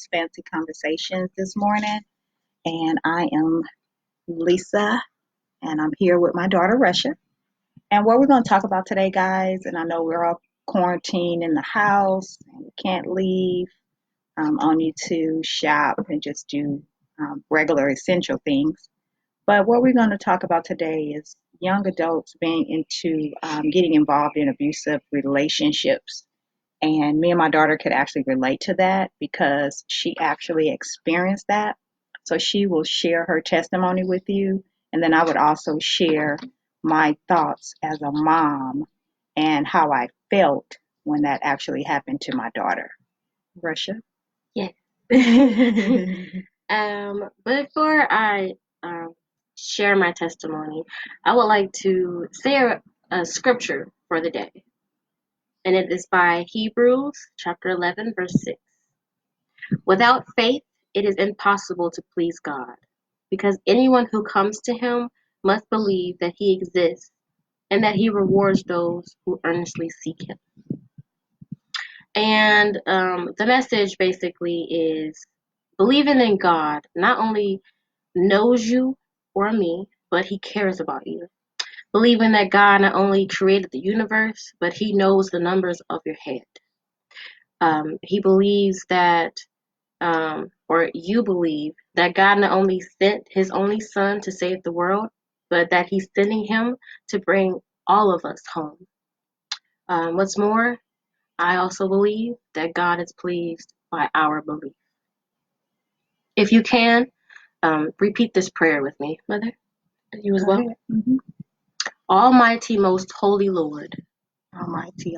These Fancy Conversations this morning. And I am Lisa, and I'm here with my daughter, Russia. And what we're going to talk about today, guys, and I know we're all quarantined in the house and we can't leave, only to shop and just do regular essential things. But what we're going to talk about today is young adults being into getting involved in abusive relationships. And me and my daughter could actually relate to that because she actually experienced that. So she will share her testimony with you. And then I would also share my thoughts as a mom and how I felt when that actually happened to my daughter. Russia? Yes. Before I share my testimony, I would like to say a scripture for the day. And it is by Hebrews chapter 11, verse 6. Without faith, it is impossible to please God, because anyone who comes to him must believe that he exists and that he rewards those who earnestly seek him. And the message basically is believing in God not only knows you or me, but he cares about you. Believing that God not only created the universe, but he knows the numbers of your head. He believes that, or you believe that God not only sent his only son to save the world, but that he's sending him to bring all of us home. What's more, I also believe that God is pleased by our belief. If you can, repeat this prayer with me, Mother. You as well. Mm-hmm. Almighty, most holy Lord. Almighty,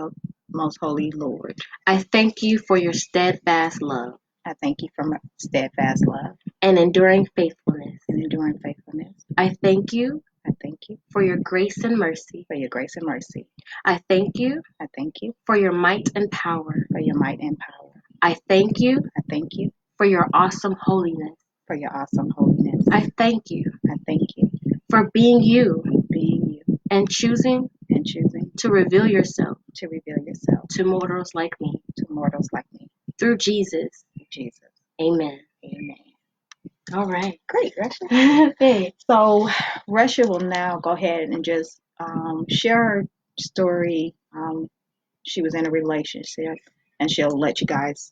most holy Lord. I thank you for your steadfast love. I thank you for my steadfast love and enduring faithfulness. and enduring faithfulness. I thank you I thank you for your grace and mercy. for your grace and mercy. I thank you I thank you for your might and power. for your might and power. I thank you I thank you for your awesome holiness. for your awesome holiness. I thank you I thank you for being you for being you and choosing and choosing to reveal yourself to reveal yourself to mortals like me. to mortals like me. Through Jesus. Jesus. Amen. Amen. All right. Great, Russia. Okay. So Russia will now go ahead and just share her story. She was in a relationship, and she'll let you guys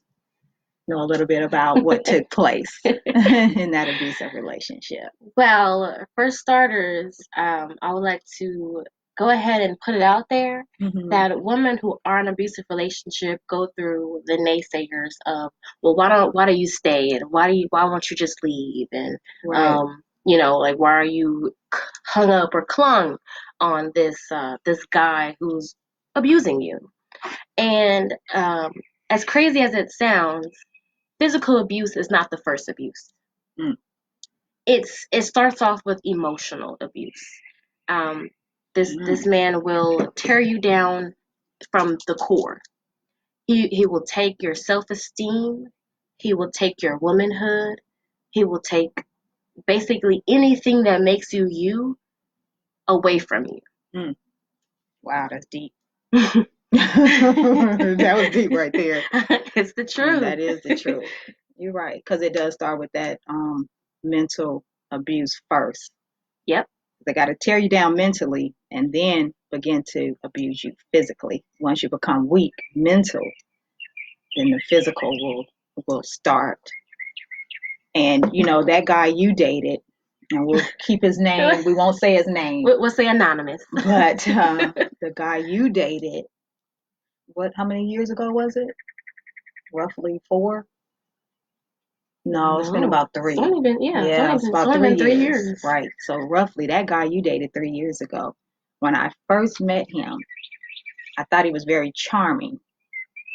know a little bit about what took place in that abusive relationship. Well, for starters, I would like to go ahead and put it out there that women who are in an abusive relationship go through the naysayers of, well, why do you stay, and why won't you just leave, and Right. like, why are you hung up or clung on this guy who's abusing you? And as crazy as it sounds, physical abuse is not the first abuse. Mm. It starts off with emotional abuse. This man will tear you down from the core. He will take your self-esteem. He will take your womanhood. He will take basically anything that makes you away from you. Mm. Wow, that's deep. That was deep right there. It's the truth. That is the truth. You're right, because it does start with that mental abuse first. Yep. They got to tear you down mentally and then begin to abuse you physically. Once you become weak mental, then the physical will start. And that guy you dated, and we'll keep his name. We won't say his name. We'll say anonymous. But the guy you dated, how many years ago was it? Roughly 4? No, it's been about 3. It's only been, it's about 3 been 3 years. years. Right. So roughly that guy you dated 3 years ago. When I first met him, I thought he was very charming.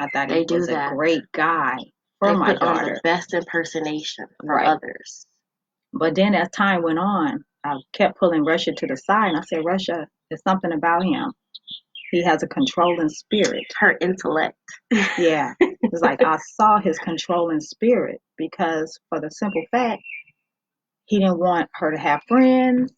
I thought he was a great guy for my daughter. They put on the best impersonation for others. But then as time went on, I kept pulling Russia to the side, and I said, Russia, there's something about him. He has a controlling spirit. Her intellect. Yeah. It's like I saw his controlling spirit because for the simple fact, he didn't want her to have friends.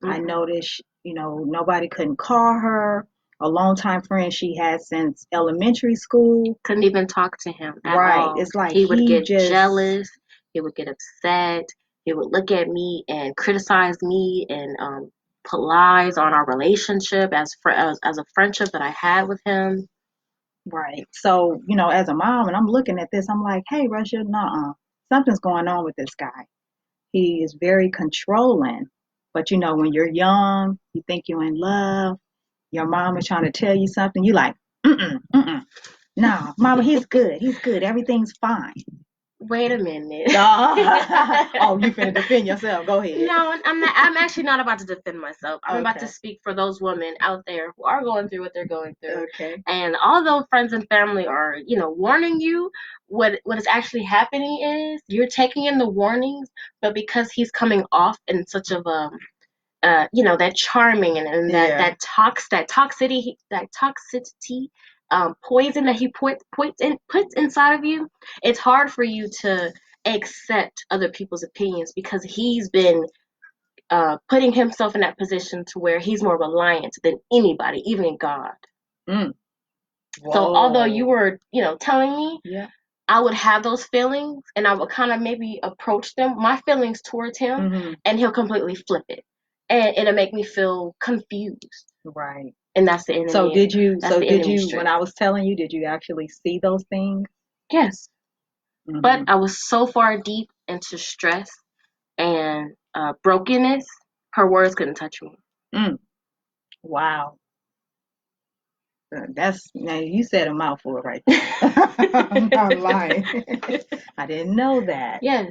I noticed, nobody couldn't call her. a longtime friend she had since elementary school. Couldn't even talk to him at Right. all. It's like He would he get just, jealous. He would get upset. He would look at me and criticize me and put lies on our relationship as a friendship that I had with him. right. So, as a mom, and I'm looking at this, I'm like, hey, Russia, nah, something's going on with this guy. He is very controlling. But, when you're young, you think you're in love, your mom is trying to tell you something, you like, mm-mm, mm-mm. No, mama, he's good. He's good. Everything's fine. Wait a minute. Oh, you finna defend yourself. Go ahead. No, I'm not. I'm actually not about to defend myself. I'm about to Okay. speak for those women out there who are going through what they're going through. Okay. And although friends and family are, warning you, what is actually happening is you're taking in the warnings, but because he's coming off in such of a that charming and Yeah. that toxicity poison that he puts inside of you, it's hard for you to accept other people's opinions because he's been putting himself in that position to where he's more reliant than anybody, even God. Mm. So although you Whoa. were, telling me, Yeah. I would have those feelings and I would kind of maybe approach them, my feelings towards him, Mm-hmm. and he'll completely flip it. And it'll make me feel confused. Right. And that's the So enemy. did you? That's So the did enemy's you? When trick. I was telling you, did you actually see those things? Yes. But Mm-hmm. I was so far deep into stress and brokenness, her words couldn't touch me. Mm. Wow. That's now you said a mouthful right there. I'm not lying. I didn't know that. Yeah.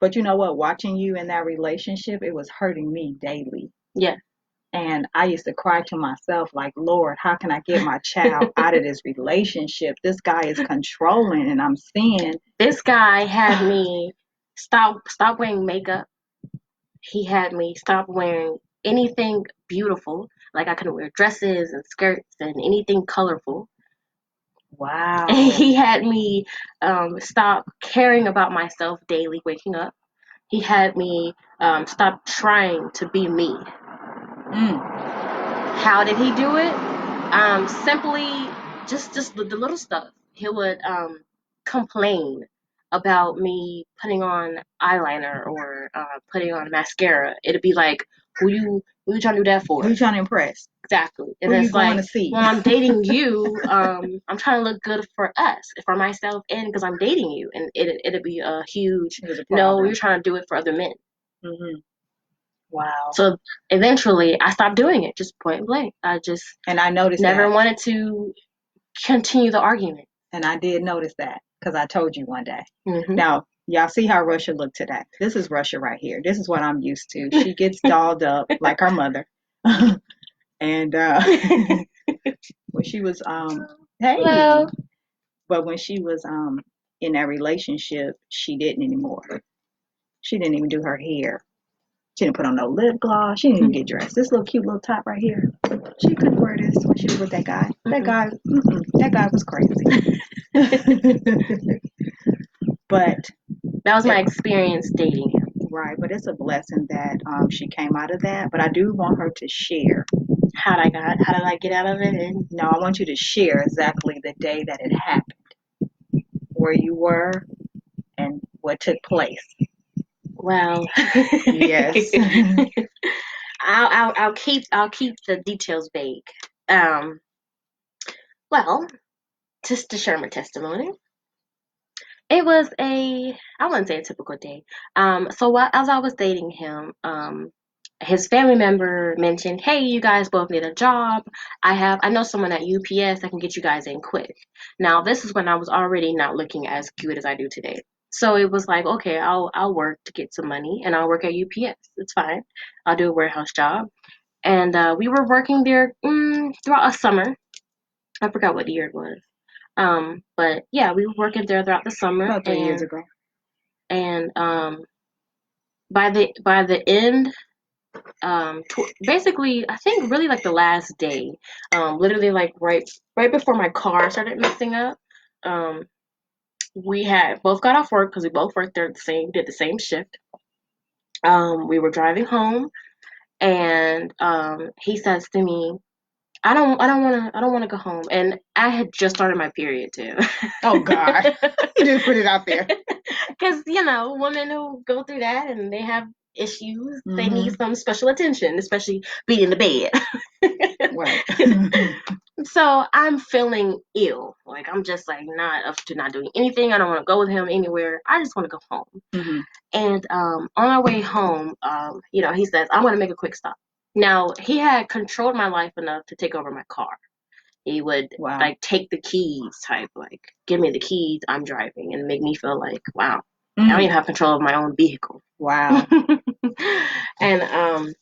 But you know what? Watching you in that relationship, it was hurting me daily. Yeah. And I used to cry to myself, like, Lord, how can I get my child out of this relationship? This guy is controlling, and I'm seeing. This guy had me stop wearing makeup. He had me stop wearing anything beautiful. Like I couldn't wear dresses and skirts and anything colorful. Wow. He had me stop caring about myself daily waking up. He had me stop trying to be me. Mm. How did he do it? Simply just the little stuff. He would complain about me putting on eyeliner or putting on mascara. It'd be like, who you trying to do that Who you for? trying to impress? Exactly. Who And you it's going like, to see? well, I'm dating you. I'm trying to look good for us, for myself, and because I'm dating you. And it'd be a huge It was a no. problem. You're trying to do it for other men. Hmm. Wow. So eventually, I stopped doing it, just point blank. I just And I noticed never that. wanted to continue the argument. And I did notice that because I told you one day. Hmm. Now, y'all see how Russia looked today. This is Russia right here. This is what I'm used to. She gets dolled up like her mother. And when she was hey, Well, but when she was in that relationship, she didn't anymore. She didn't even do her hair. She didn't put on no lip gloss. She didn't even get dressed. This little cute little top right here. She couldn't wear this when she was with that guy. That guy was crazy. But that was my it, experience dating him. right, but it's a blessing that she came out of that. But I do want her to share. How did I get out of it? And No, I want you to share exactly the day that it happened, where you were, and what took place. well, Yes. I'll keep the details vague. Um, well, just to share my testimony. It was I wouldn't say a typical day. So as I was dating him, his family member mentioned, "Hey, you guys both need a job. I know someone at UPS that can get you guys in quick." Now, this is when I was already not looking as cute as I do today. So it was like, okay, I'll work to get some money, and I'll work at UPS. It's fine. I'll do a warehouse job, and we were working there throughout a summer. I forgot what year it was. But yeah, we were working there throughout the summer, About 3 years ago. and by the end, basically, I think really like the last day, literally like right before my car started messing up, um, we had both got off work because we both worked there did the same shift. We were driving home, and he says to me, I don't wanna go home. And I had just started my period too. Oh God. You just put it out there. Because, women who go through that and they have issues, they Mm-hmm. need some special attention, especially being in the bed. Right. So I'm feeling ill. Like I'm just like not up to not doing anything. I don't want to go with him anywhere. I just want to go home. Mm-hmm. And on our way home, he says, I'm going to make a quick stop. Now, he had controlled my life enough to take over my car. He would Wow. like take the keys, type like, give me the keys, I'm driving, and make me feel like, wow, I don't Mm. even have control of my own vehicle. Wow. And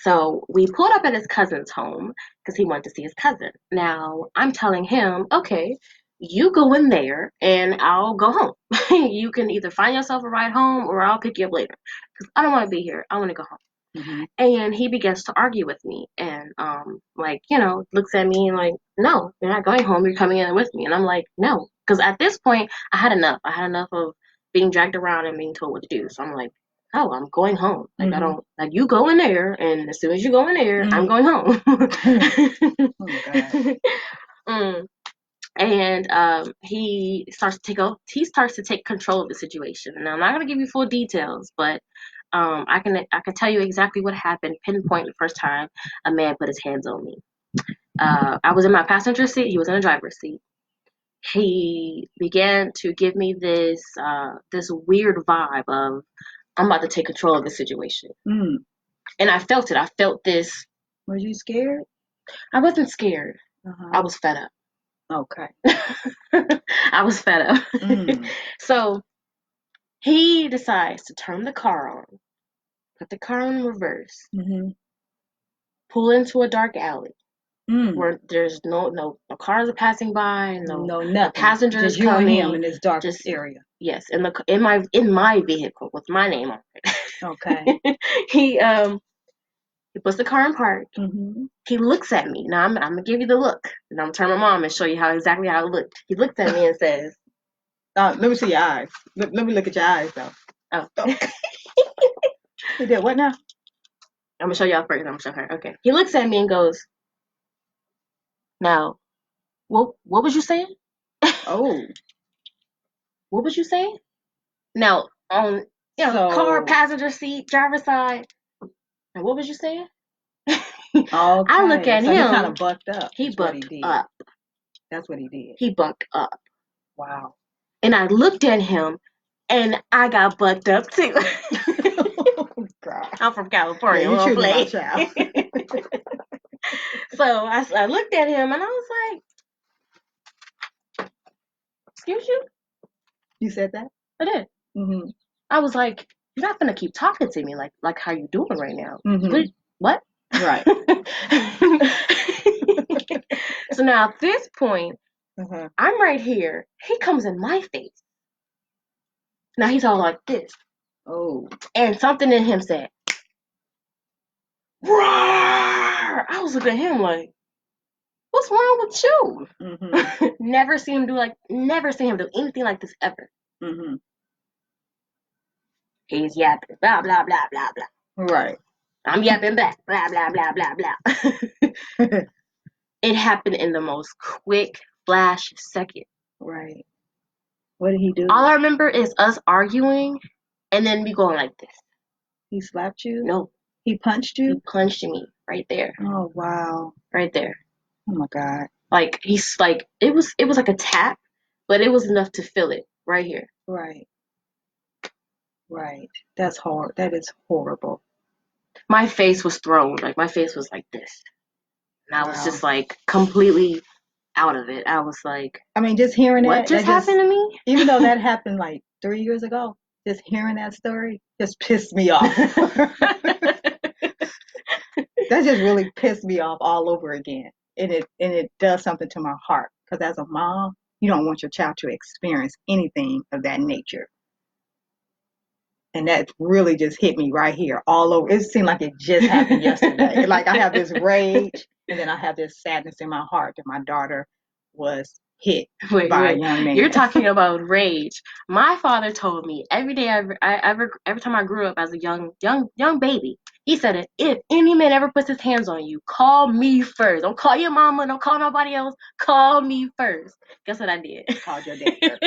so we pulled up at his cousin's home because he wanted to see his cousin. Now I'm telling him, okay, you go in there and I'll go home. You can either find yourself a ride home or I'll pick you up later because I don't want to be here. I want to go home. Mm-hmm. And he begins to argue with me and looks at me and like, no, you're not going home. You're coming in with me. And I'm like, no, because at this point I had enough. I had enough of being dragged around and being told what to do. So I'm like, oh, I'm going home. Like I Mm-hmm. don't like you go in there, and as soon as you go in there, I'm Mm. going home. Oh my God. Mm. And he starts to take control of the situation. Now I'm not gonna give you full details, but I can tell you exactly what happened, pinpoint the first time a man put his hands on me. I was in my passenger seat, he was in the driver's seat. He began to give me this weird vibe of I'm about to take control of the situation. Mm. And I felt it. I felt this. Was you scared? I wasn't scared. Uh-huh. I was fed up. Okay. I was fed up. Mm. So he decides to turn the car on, put the car in reverse, Mm-hmm. pull into a dark alley Mm. where there's no cars are passing by, no No, nothing. passengers Just you and him coming. in this dark Just area. yes, in my vehicle with my name on Okay. it. He puts the car in park. Mm-hmm. He looks at me. Now I'm gonna give you the look, and I'm gonna turn my mom and show you exactly how it looked. He looks at me and says, Let me see your eyes. Let me look at your eyes, though. "Oh, Oh. He did what now? I'm gonna show y'all first. I'm gonna show her." Okay. He looks at me and goes, "Now, what was you saying? Oh. What was you saying?" Now on car So, passenger seat, driver's side. Now what was you saying? I look okay. at So he kind him. of bucked up, He is what he bucked did. up. That's what he did. He bucked up. Wow. And I looked at him, and I got bucked up too. Oh, God. I'm from Yeah, California. We you don't truly my play. child. So I looked at him and I was like, "Excuse you?" You said that? I did. Mm-hmm. I was like, "You're not gonna keep talking to me like how you doing right now." Mm-hmm. What? Right. So now at this point, Uh-huh. I'm right here. He comes in my face. Now he's all like this, Oh. and something in him said, "Roar!" I was looking at him like, "What's wrong with you?" Mm-hmm. Never seen him do anything like this ever. Mm-hmm. He's yapping, blah blah blah blah blah. Right. I'm yapping back, blah blah blah blah blah. It happened in the most quick flash second. Right. What did he do? All I remember is us arguing, and then me going like this. He slapped you? No, He punched he you? punched me right there, Oh, wow. right there. Oh my God. Like he's like it was like a tap, but it was enough to feel it right here. Right. Right. That's hard. That is horrible. My face was thrown, like my face was like this, and I was Wow. just like completely out of it. I was like, I mean, just hearing what that, just happened to me? even though that happened like 3 years ago, just hearing that story just pissed me off. That just really pissed me off all over again. And it does something to my heart. Because as a mom, you don't want your child to experience anything of that nature. And that really just hit me right here, all over. It seemed like it just happened yesterday. Like I have this rage, and then I have this sadness in my heart that my daughter was hit Wait, by a wait. young man. You're talking about rage. My father told me every day, every time I grew up as a young baby, He said, if any man ever puts his hands on you, call me first. Don't call your mama. Don't call nobody else. Call me first. Guess what I did? Called your dad first.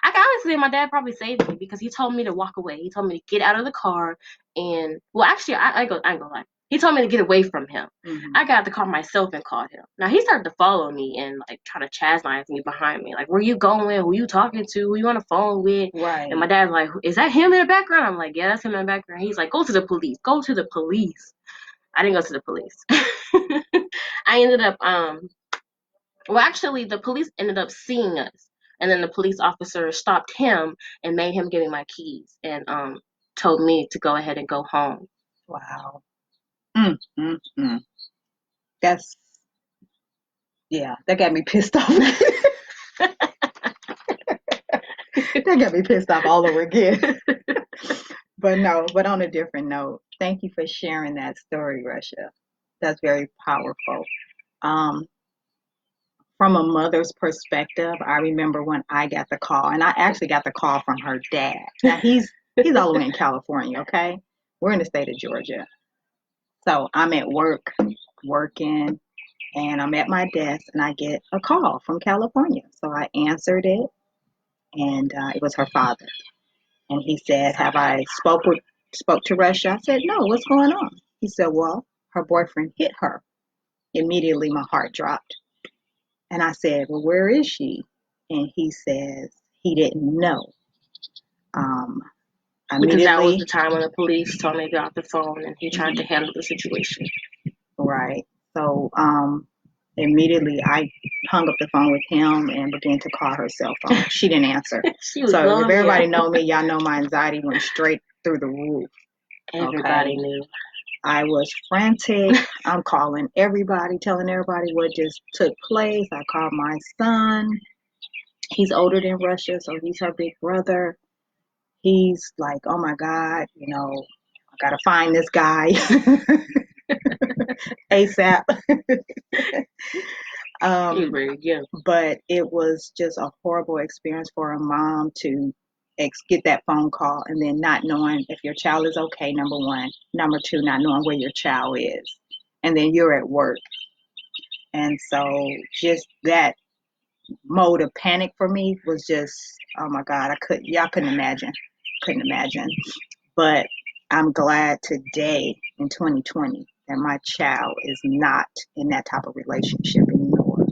I can honestly say my dad probably saved me because he told me to walk away. He told me to get out of the car and, well, actually, I ain't gonna lie. He told me to get away from him. Mm-hmm. I got out the car myself and called him. Now he started to follow me and like try to chastise me behind me. Like, where you going? Who you talking to? Who you on the phone with? Right. And my dad's like, is that him in the background? I'm like, yeah, that's him in the background. He's like, go to the police. Go to the police. I didn't go to the police. I ended up well, actually, the police ended up seeing us, and then the police officer stopped him and made him give me my keys and told me to go ahead and go home. Wow. Mm. That's, yeah, that got me pissed off. That got me pissed off all over again. But no, but on a different note, thank you for sharing that story, Russia. That's very powerful. Um, from a mother's perspective, I remember when I got the call, and I actually got the call from her dad. Now he's all the way in California, okay? We're in the state of Georgia. So I'm at work, working, and I'm at my desk, and I get a call from California. So I answered it, and it was her father. And he said, "Have I spoke to Russia?" I said, "No. What's going on?" He said, "Well, her boyfriend hit her." Immediately, my heart dropped, and I said, "Well, where is she?" And he says he didn't know. Um, Because that was immediately, the time when the police told me to get off the phone and he tried to mhm, handle the situation. right. So immediately, I hung up the phone with him and began to call her cell phone. She didn't answer. She was So if blowing me everybody up. know me, y'all know my anxiety went straight through the roof. Everybody Okay. knew. I was frantic. I'm calling everybody, telling everybody what just took place. I called my son. He's older than Russia, so he's her big brother. He's like, oh my God, I gotta find this guy ASAP. He was um, very young. but it was just a horrible experience for a mom to get that phone call and then not knowing if your child is okay, number one. Number two, not knowing where your child is. And then you're at work. And so just that mode of panic for me was just, oh my God, y'all couldn't imagine. Couldn't imagine. But I'm glad today in 2020 that my child is not in that type of relationship anymore.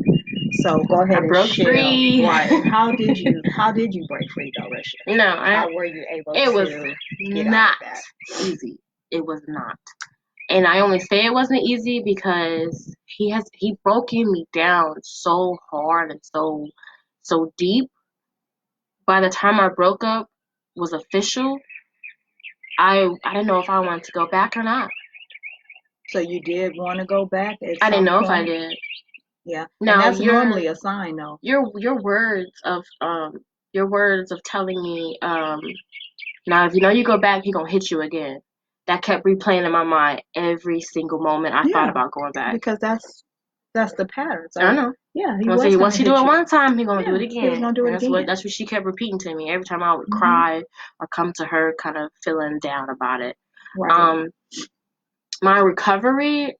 So go I ahead and broke share. free. Right. How did you break free though, Risha? No, How were you able it was to get out of not that? easy. It was not. And I only say it wasn't easy because he broken me down so hard and so deep. By the time our broke up was official, I didn't know if I wanted to go back or not. So you did want to go back at I didn't some know if I point? did. Yeah. And Now that's normally a sign though. your words of telling me now if you know you go back he gonna hit you again. That kept replaying in my mind every single moment I thought Yeah, about going back. because that's the pattern. I So know. yeah, he Once was he gonna once he do hit it you. one time, he gonna do Yeah, it he was again. gonna do And it again. that's what she kept repeating to me every time I would Hmm. cry or come to her, kind of feeling down about it. Right. Um, my recovery,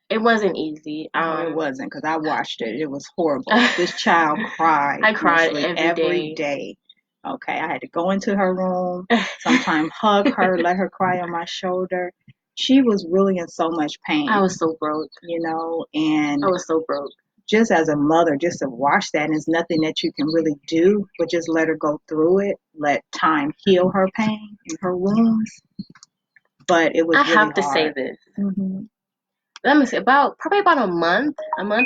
it wasn't easy. No, it wasn't because I watched it. It was horrible. This child cried I cried literally every every day. day. Okay, I had to go into her room, sometimes hug her, let her cry on my shoulder. She was really in so much I pain, was so broke. and I was so broke. just as a mother, just to watch that, and there's nothing that you can really do but just let her go through it, let time heal her pain and her wounds. But it I was really have to say hard. this. Hmm. Let me see. Probably about a month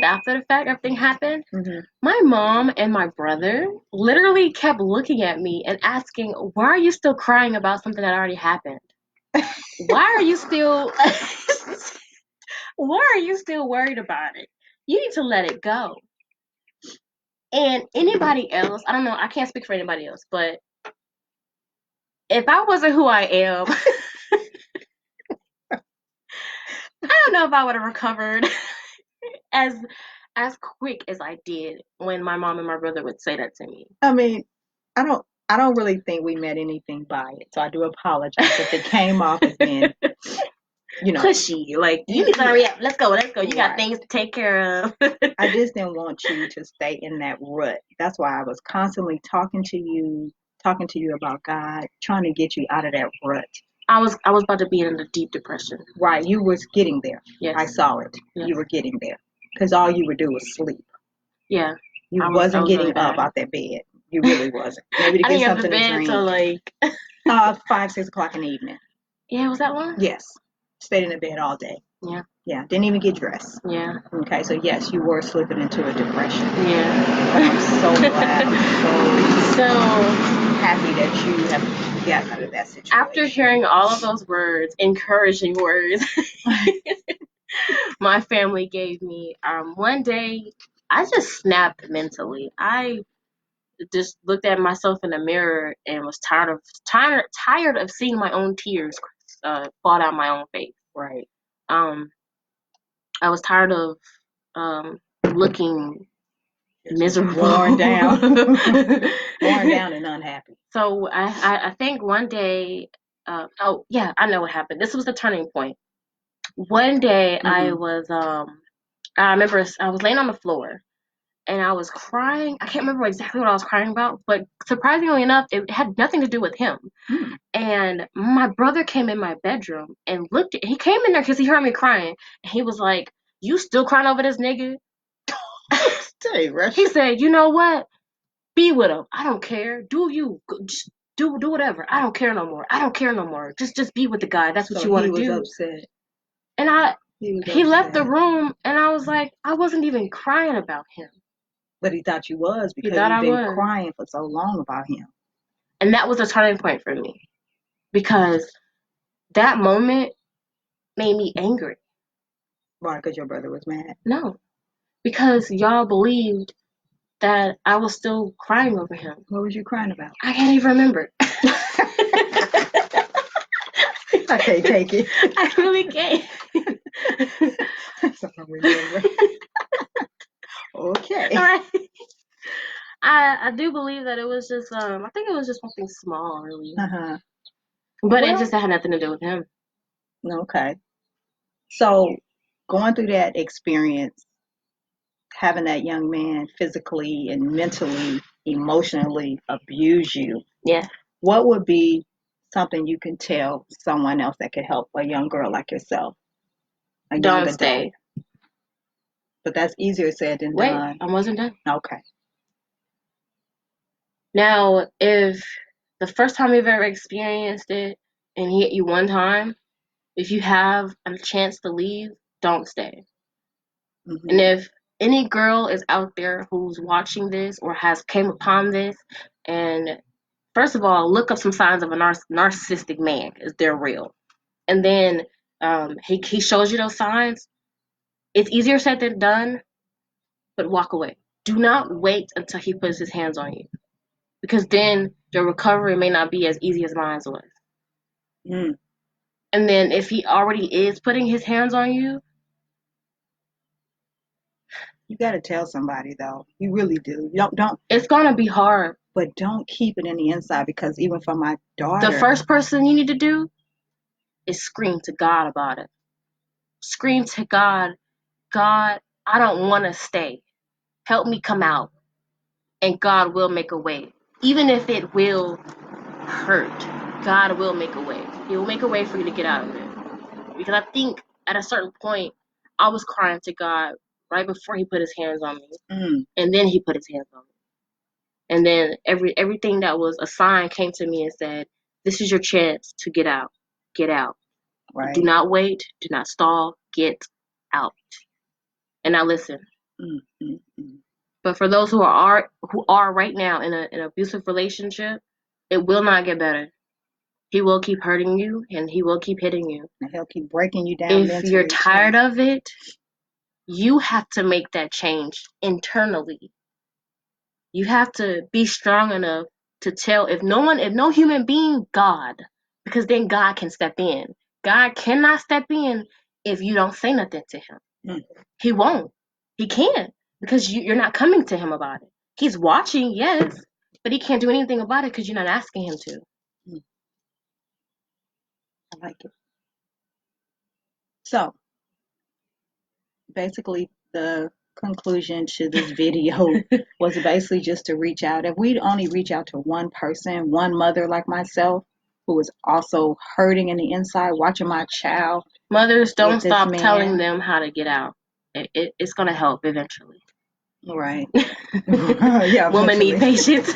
after the fact, everything happened. Hmm. My mom and my brother literally kept looking at me and asking, "Why are you still crying about something that already happened? Why are you still, why are you still worried about it? You need to let it go." And anybody else, I don't know, I can't speak for anybody else, but if I wasn't who I am, I don't know if I would have recovered as as quick as I did when my mom and my brother would say that to me. I mean, I don't. I don't really think we meant anything by it, so I do apologize if it came off as being, pushy. Like, you need to hurry up. Let's go. Let's go. You got right. things to take care of. I just didn't want you to stay in that rut. That's why I was constantly talking to you about God, trying to get you out of that rut. I was about to be in a deep depression. Right, you was getting there. Yes. I saw it. Yes. You were getting there. Because all you would do was sleep. Yeah. You wasn't getting really up out that bed. You really wasn't. Maybe to get something to drink. Till like 5, 6 o'clock in the evening. Yeah, was that long? Yes. Stayed in the bed all day. Yeah. Yeah. Didn't even get dressed. Yeah. Okay, so yes, you were slipping into a depression. Yeah. But I'm so glad. I'm So happy that you have gotten out of that situation. After hearing all of those words, encouraging words, my family gave me, one day I just snapped mentally. I just looked at myself in the mirror and was tired of seeing my own tears fall down my own face. Right. I was tired of looking miserable, worn down, worn down and unhappy. So I think one day, oh yeah, I know what happened. This was the turning point. One day I remember I was laying on the floor and I was crying. I can't remember exactly what I was crying about, but surprisingly enough, it had nothing to do with him. And my brother came in my bedroom and he came in there because he heard me crying. And he was like, "You still crying over this nigga?" He said, "You know what? Be with him. I don't care. Do you. Just do whatever. I don't care no more. I don't care no more. Just be with the guy. That's what you want to do." He was upset. And he left the room, and I was like, I wasn't even crying about him. But he thought you was because you've been crying for so long about him. And that was a turning point for me. Because that moment made me angry. Why? Because your brother was mad? No. Because y'all believed that I was still crying over him. What was you crying about? I can't even remember. I can't take it. I really can't. I don't remember. Okay. All right. I do believe that it was just I think it was just something small, really. But it just had nothing to do with him. Okay. So going through that experience, having that young man physically and mentally, emotionally abuse you. Yeah. What would be something you can tell someone else that could help a young girl like yourself? Don't stay. But that's easier said than done. I wasn't done. Okay. Now, if the first time you've ever experienced it and he hit you one time, if you have a chance to leave, don't stay. And if any girl is out there who's watching this or has came upon this, and first of all, look up some signs of a narcissistic man, because they're real. And then he shows you those signs. It's easier said than done, but walk away. Do not wait until he puts his hands on you, because then your recovery may not be as easy as mine was. And then if he already is putting his hands on you, you got to tell somebody, though. You really do. You don't. It's gonna be hard, but don't keep it in the inside, because even for my daughter, the first person you need to do is scream to God about it. Scream to God, God, I don't want to stay. Help me come out. And God will make a way. Even if it will hurt, God will make a way. He will make a way for you to get out of it. Because I think at a certain point, I was crying to God right before he put his hands on me. And then he put his hands on me. And then everything that was a sign came to me and said, this is your chance to get out. Get out. Right. Do not wait. Do not stall. Get out. And now listen. But for those who are right now in an abusive relationship, it will not get better. He will keep hurting you, and he will keep hitting you. And he'll keep breaking you down. If you're tired of it, you have to make that change internally. You have to be strong enough to tell if no human being, God, because then God can step in. God cannot step in if you don't say nothing to him. He won't. He can't, because you're not coming to him about it. He's watching, yes, But he can't do anything about it because you're not asking him to. I like it. So basically, the conclusion to this video was basically just to reach out. If we'd only reach out to one person, one mother like myself, who is also hurting in the inside, watching my child Mothers, don't with this stop telling man. them how to get out. It's going to help eventually. Right. Yeah, Women need eventually. patience.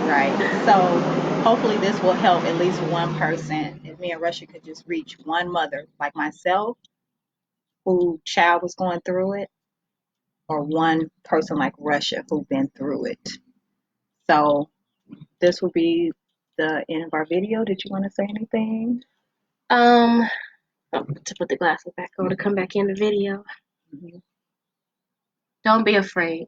Right. So hopefully this will help at least one person. If me and Russia could just reach one mother like myself, who child was going through it, or one person like Russia who've been through it. So this will be the end of our video. Did you want to say anything? Oh, to put the glasses back on to come back in the video. Mm-hmm. Don't be afraid.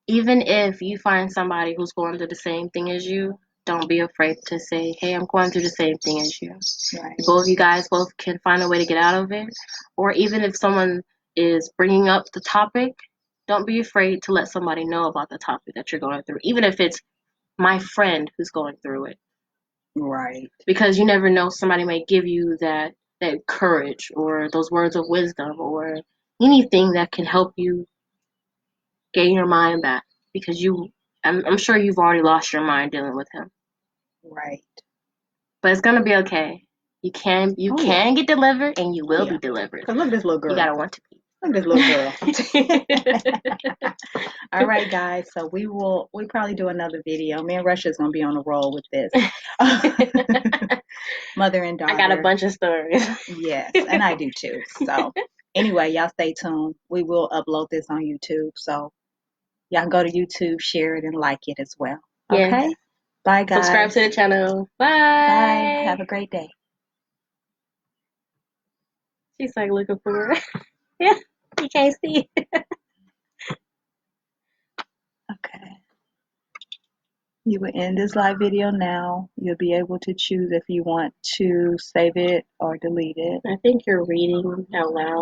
Even if you find somebody who's going through the same thing as you, don't be afraid to say, hey, I'm going through the same thing as you. Right. Both you guys both can find a way to get out of it. Or even if someone is bringing up the topic, don't be afraid to let somebody know about the topic that you're going through, even if it's my friend who's going through it. Right. Because you never know, somebody may give you that courage or those words of wisdom or anything that can help you gain your mind back. Because I'm sure you've already lost your mind dealing with him. Right. But it's gonna be okay. You can Yeah. get delivered, and you Oh will yeah. be delivered. Cause look at this little You girl. gotta want to be. Look at this little girl. All right, guys. So we probably do another video. Me and Russia's gonna be on the roll with this. Mother and I got a daughter. bunch of stories. Yes, and I do too. So anyway, y'all stay tuned. We will upload this on YouTube. So y'all go to YouTube, share it, and like it as well. Yes. Okay? Bye, Subscribe guys. to the channel. Bye. Bye. Have a great day. She's like looking for her. Yeah, you can't see. Okay. You will end this live video now. You'll be able to choose if you want to save it or delete it. I think you're reading out loud.